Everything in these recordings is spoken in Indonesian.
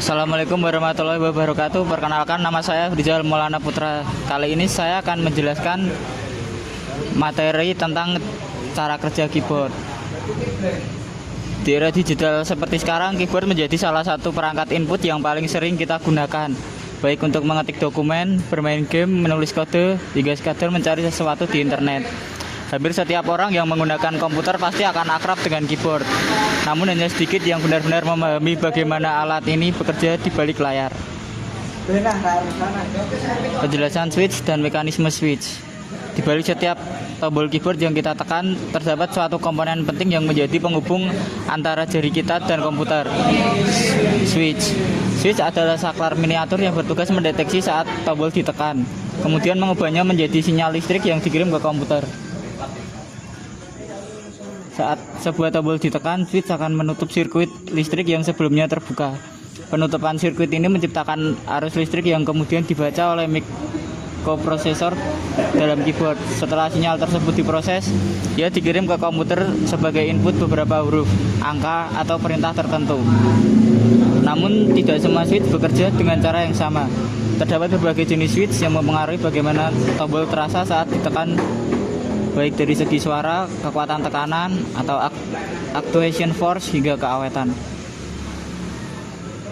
Assalamualaikum warahmatullahi wabarakatuh. Perkenalkan, nama saya Rizal Maulana Putra. Kali ini saya akan menjelaskan materi tentang cara kerja keyboard. Di era digital seperti sekarang, keyboard menjadi salah satu perangkat input yang paling sering kita gunakan, baik untuk mengetik dokumen, bermain game, menulis kode, hingga sekadar mencari sesuatu di internet. Hampir setiap orang yang menggunakan komputer pasti akan akrab dengan keyboard. Namun hanya sedikit yang benar-benar memahami bagaimana alat ini bekerja di balik layar. Penjelasan switch dan mekanisme switch. Di balik setiap tombol keyboard yang kita tekan, terdapat suatu komponen penting yang menjadi penghubung antara jari kita dan komputer. Switch. Switch adalah saklar miniatur yang bertugas mendeteksi saat tombol ditekan, kemudian mengubahnya menjadi sinyal listrik yang dikirim ke komputer. Saat sebuah tombol ditekan, switch akan menutup sirkuit listrik yang sebelumnya terbuka. Penutupan sirkuit ini menciptakan arus listrik yang kemudian dibaca oleh mikroprosesor dalam keyboard. Setelah sinyal tersebut diproses, ia dikirim ke komputer sebagai input beberapa huruf, angka, atau perintah tertentu. Namun, tidak semua switch bekerja dengan cara yang sama. Terdapat berbagai jenis switch yang mempengaruhi bagaimana tombol terasa saat ditekan, baik dari segi suara, kekuatan tekanan, atau actuation force hingga keawetan.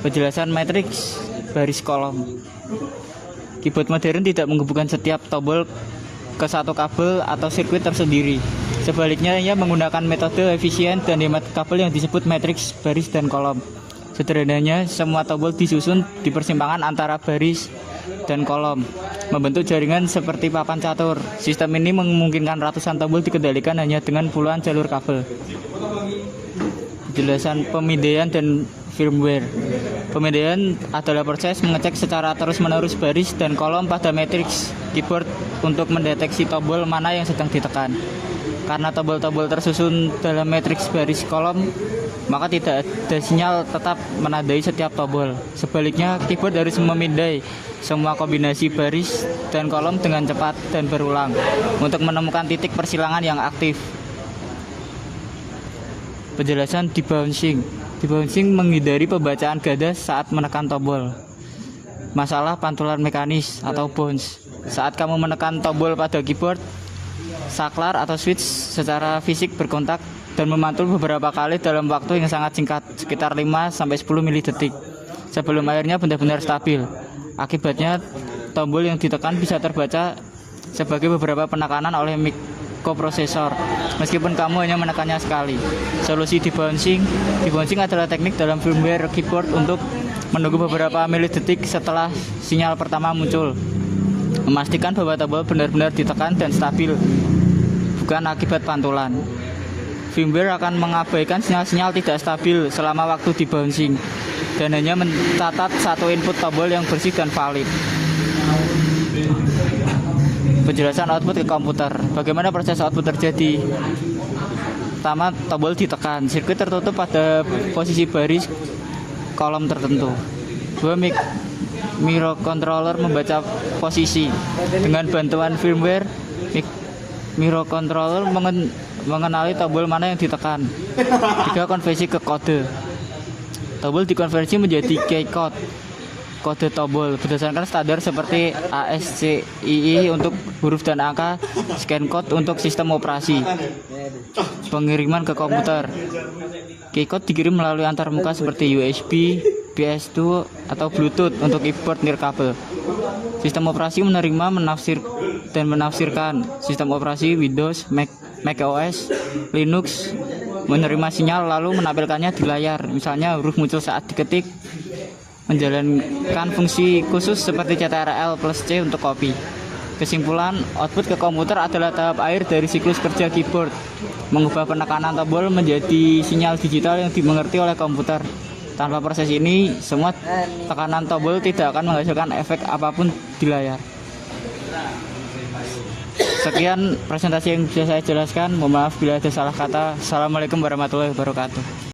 Penjelasan matriks baris kolom. Keyboard modern tidak menghubungkan setiap tombol ke satu kabel atau sirkuit tersendiri. Sebaliknya, ia menggunakan metode efisien dan hemat kabel yang disebut matriks baris dan kolom. Sederhananya, semua tombol disusun di persimpangan antara baris dan kolom, membentuk jaringan seperti papan catur. Sistem ini memungkinkan ratusan tombol dikendalikan hanya dengan puluhan jalur kabel. Penjelasan pemindaian dan firmware. Pemindaian adalah proses mengecek secara terus-menerus baris dan kolom pada matriks keyboard untuk mendeteksi tombol mana yang sedang ditekan. Karena tombol-tombol tersusun dalam matriks baris kolom, maka tidak ada sinyal tetap menandai setiap tombol. Sebaliknya, keyboard harus memindai semua kombinasi baris dan kolom dengan cepat dan berulang untuk menemukan titik persilangan yang aktif. Penjelasan debouncing. Debouncing menghindari pembacaan ganda saat menekan tombol. Masalah pantulan mekanis atau bounce. Saat kamu menekan tombol pada keyboard, saklar atau switch secara fisik berkontak dan memantul beberapa kali dalam waktu yang sangat singkat, sekitar 5-10 milidetik, sebelum akhirnya benar-benar stabil. Akibatnya, tombol yang ditekan bisa terbaca sebagai beberapa penekanan oleh mikroprosesor, meskipun kamu hanya menekannya sekali. Solusi debouncing. Debouncing adalah teknik dalam firmware keyboard untuk menunggu beberapa milidetik setelah sinyal pertama muncul, memastikan bahwa tombol benar-benar ditekan dan stabil, bukan akibat pantulan. Firmware akan mengabaikan sinyal-sinyal tidak stabil selama waktu debouncing dan hanya mencatat satu input tombol yang bersih dan valid. Penjelasan output ke komputer. Bagaimana proses output terjadi? Pertama, tombol ditekan, sirkuit tertutup pada posisi baris kolom tertentu. Dua, microcontroller membaca posisi. Dengan bantuan firmware, microcontroller mengenali tombol mana yang ditekan. 3, konversi ke kode. Tombol dikonversi menjadi key code, kode tombol berdasarkan standar seperti ASCII untuk huruf dan angka, scan code untuk sistem operasi. Pengiriman ke komputer. Key code dikirim melalui antarmuka seperti USB, PS2, atau Bluetooth untuk keyboard nirkabel. Sistem operasi menerima, menafsirkan. Sistem operasi Windows, macOS, Linux menerima sinyal lalu menampilkannya di layar. Misalnya huruf muncul saat diketik, menjalankan fungsi khusus seperti Ctrl+C untuk copy. Kesimpulan, output ke komputer adalah tahap akhir dari siklus kerja keyboard, mengubah penekanan tombol menjadi sinyal digital yang dimengerti oleh komputer. Tanpa proses ini, semua tekanan tombol tidak akan menghasilkan efek apapun di layar. Sekian presentasi yang bisa saya jelaskan. Mohon maaf bila ada salah kata. Assalamualaikum warahmatullahi wabarakatuh.